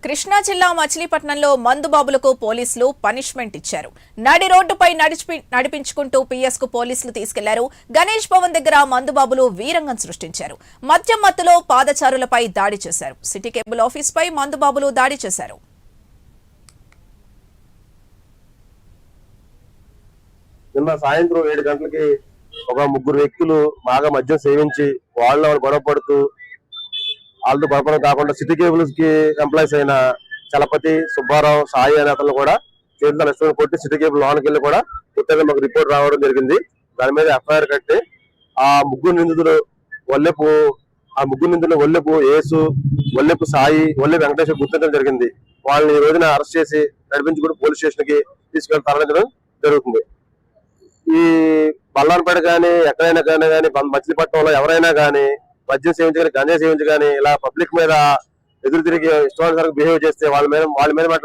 కృష్ణా జిల్లా మచిలీపట్నంలో మందుబాబులకు పోలీసులు పనిష్మెంట్ ఇచ్చారు. నడి రోడ్డుపై నడిపించుకుంటూ పిఎస్ కు పోలీసులు తీసుకెళ్లారు. గణేష్ భవన్ దగ్గర మందుబాబులు వీరంగం సృష్టించారు. మద్యం మత్తులో పాదచారులపై దాడి చేశారు. సిటీ కేబుల్ ఆఫీస్ పై మందుబాబులు దాడి చేశారు. నిన్న సాయంత్రం 7 గంటలకి ఒక ముగ్గురు వ్యక్తులు బాగా మద్యం సేవించి వాళ్ళు గొడవ పడుతూ వాళ్ళతో గొడవడం కాకుండా సిటీ కేబుల్స్ కి ఎంప్లాయీస్ అయిన చలపతి, సుబ్బారావు, సాయి అనే అతను కూడా చేతులు ఇష్టం కొట్టి సిటీ కేబుల్ లోనికి వెళ్ళి కూడా కొత్తగా మాకు రిపోర్ట్ రావడం జరిగింది. దాని మీద ఎఫ్ఐఆర్ కట్టి ఆ ముగ్గురు నిందితులు ఒల్లెపు యేసు, ఒల్లెపు సాయి, ఒల్లెపు వెంకటేశ్వర గుర్తించడం జరిగింది. వాళ్ళని ఈ రోజున అరెస్ట్ చేసి నడిపించుకుని పోలీస్ స్టేషన్ కి తీసుకెళ్లి తరలించడం జరుగుతుంది. ఈ బల్లార్పేట కానీ ఎక్కడైనా కానీ మచిలీపట్నంలో ఎవరైనా కానీ మద్యం సేవించగాని గంజాయి సేవించగాని ఇలా పబ్లిక్ మీద ఎదురు తిరిగి ఇష్టం బిహేవ్ చేస్తే వాళ్ళ మీద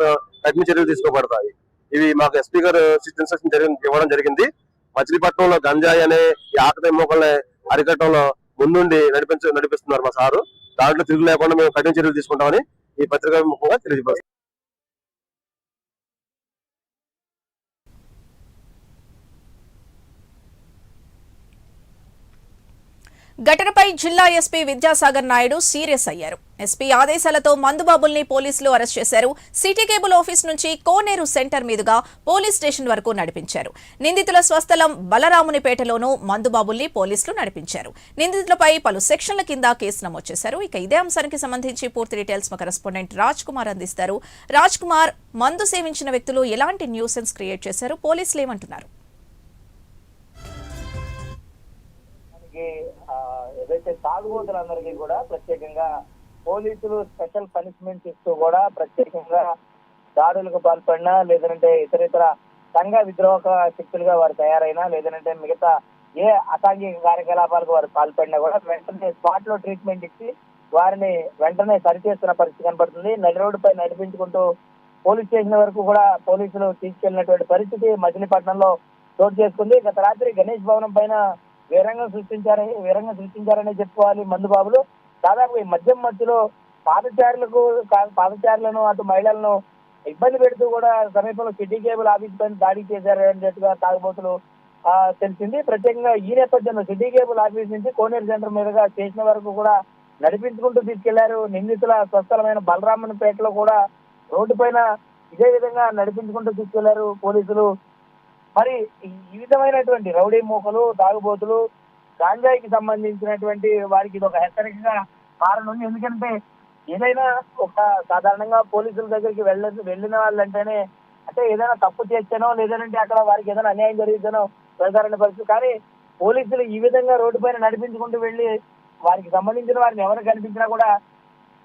కఠిన చర్యలు తీసుకోబడతాయి. ఇవి మాకు ఎస్పీ గారు ఇన్స్ట్రక్షన్ ఇవ్వడం జరిగింది. మచిలీపట్నంలో గంజాయి అనే ఈ ఆకతాయి మోకల్ని అరికట్టడంలో ముందుండి నడిపిస్తున్నారు మా సారు. దాంట్లో తిరుగు లేకుండా మేము కఠిన చర్యలు తీసుకుంటామని ఈ పత్రికా ముఖంగా తెలియజేస్తాం. ఘటనపై జిల్లా ఎస్పీ విద్యాసాగర్ నాయుడు సీరియస్ అయ్యారు. ఎస్పీ ఆదేశాలతో మందుబాబుల్ని పోలీసులు అరెస్ట్ చేశారు. సిటీ కేబుల్ ఆఫీస్ నుంచి కోనేరు సెంటర్ మీదుగా పోలీస్ స్టేషన్ వరకు నడిపించారు. నిందితుల స్వస్థలం బలరామునిపేటలోనూ మందుబాబుల్ని పోలీసులు నడిపించారు. నిందితులపై పలు సెక్షన్ల కింద కేసు నమోదు చేశారు. ఇక ఇదే అంశానికి సంబంధించి పూర్తి డీటెయిల్స్ మా కరెస్పాండెంట్ రాజ్ కుమార్ అందిస్తారు. రాజ్ కుమార్, మందు సేవించిన వ్యక్తులు ఎలాంటి న్యూసెన్స్ క్రియేట్ చేశారు? పోలీసులు ఏమంటున్నారు? ఏదైతే తాగుబోతులందరికీ కూడా ప్రత్యేకంగా పోలీసులు స్పెషల్ పనిష్మెంట్ ఇస్తూ కూడా ప్రత్యేకంగా దాడులకు పాల్పడినా, లేదంటే ఇతర సంఘ విద్రోహక శక్తులుగా వారు తయారైనా, లేదంటే మిగతా ఏ అసాంఘిక కార్యకలాపాలకు వారు పాల్పడినా కూడా వెంటనే స్పాట్ లో ట్రీట్మెంట్ ఇచ్చి వారిని వెంటనే సరిచేస్తున్న పరిస్థితి కనపడుతుంది. నడి రోడ్డుపై నడిపించుకుంటూ పోలీస్ స్టేషన్ వరకు కూడా పోలీసులు తీసుకెళ్లినటువంటి పరిస్థితి మచిలీపట్నంలో చోటు చేసుకుంది. గత రాత్రి గణేష్ భవనం పైన వీరంగం సృష్టించారని చెప్పుకోవాలి మందుబాబులు. దాదాపు ఈ మద్యం మధ్యలో పాదచారులను అటు మహిళలను ఇబ్బంది పెడుతూ కూడా సమీపంలో సిటీ కేబుల్ ఆఫీస్ పైన దాడి చేశారనేట్టుగా తాగుబోతులు తెలిసింది. ప్రత్యేకంగా ఈ నేపథ్యంలో సిటీ కేబుల్ ఆఫీస్ నుంచి కోనేరు సెంటర్ మీదుగా స్టేషన్ వరకు కూడా నడిపించుకుంటూ తీసుకెళ్లారు. నిందితుల స్వస్థలమైన బలరామన్పేటలో కూడా రోడ్డు పైన ఇదే విధంగా నడిపించుకుంటూ తీసుకెళ్లారు పోలీసులు. మరి ఈ విధమైనటువంటి రౌడీ మూకలు, తాగుబోతులు, గాంజాయికి సంబంధించినటువంటి వారికి ఇది ఒక హెచ్చరికగా మారనుంది. ఎందుకంటే ఏదైనా ఒక సాధారణంగా పోలీసుల దగ్గరికి వెళ్ళిన వాళ్ళంటేనే అంటే ఏదైనా తప్పు చేస్తేనో, లేదంటే అక్కడ వారికి ఏదైనా అన్యాయం జరిగితేనో వెళ్తారనే పరిస్థితి. కానీ పోలీసులు ఈ విధంగా రోడ్డు పైన నడిపించుకుంటూ వెళ్లి వారికి సంబంధించిన వారిని ఎవరు కనిపించినా కూడా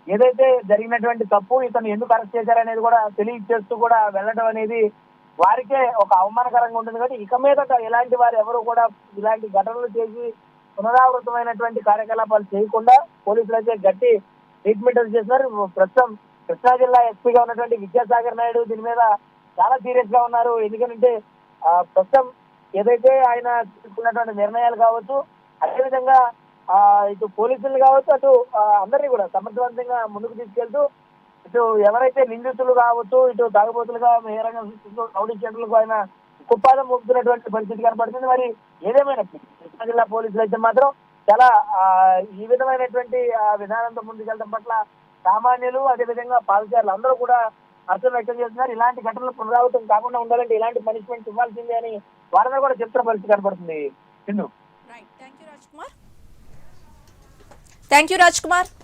ఏదైతే జరిగినటువంటి తప్పు, ఇతను ఎందుకు అరెస్ట్ చేశారనేది కూడా తెలియజేస్తూ కూడా వెళ్ళడం అనేది వారికే ఒక అవమానకరంగా ఉంటుంది. కానీ ఇక మీదట ఇలాంటి వారు ఎవరు కూడా ఇలాంటి ఘటనలు చేసి పునరావృతమైనటువంటి కార్యకలాపాలు చేయకుండా పోలీసులు అయితే గట్టి ట్రీట్మెంట్ చేస్తున్నారు. ప్రస్తుతం కృష్ణా జిల్లా ఎస్పీగా ఉన్నటువంటి విద్యాసాగర్ నాయుడు దీని మీద చాలా సీరియస్ గా ఉన్నారు. ఎందుకంటే ప్రస్తుతం ఏదైతే ఆయన తీసుకున్నటువంటి నిర్ణయాలు కావచ్చు, అదేవిధంగా ఇటు పోలీసులు కావచ్చు, అటు అందరినీ కూడా సమర్థవంతంగా ముందుకు తీసుకెళ్తూ ఇటు ఎవరైతే నిందితులు కావచ్చు, ఇటు తాగుబోతులుగా రౌడీ షీటర్లకు ఆయన కుప్పాదం మోపుతున్నటువంటి పరిస్థితి కనపడుతుంది. మరి ఏదేమైనా కృష్ణా జిల్లా పోలీసులు అయితే మాత్రం చాలా ఈ విధమైనటువంటి విధానంతో ముందుకెళ్ళడం పట్ల సామాన్యులు, అదేవిధంగా పాదచారులు అందరూ కూడా హర్షం వ్యక్తం చేస్తున్నారు. ఇలాంటి ఘటనలు పునరావృతం కాకుండా ఉండాలంటే ఇలాంటి పనిష్మెంట్ ఇవ్వాల్సిందే అని వారందరూ కూడా చెప్తున్న పరిస్థితి కనపడుతుంది. సింధు. Thank you Raj Kumar.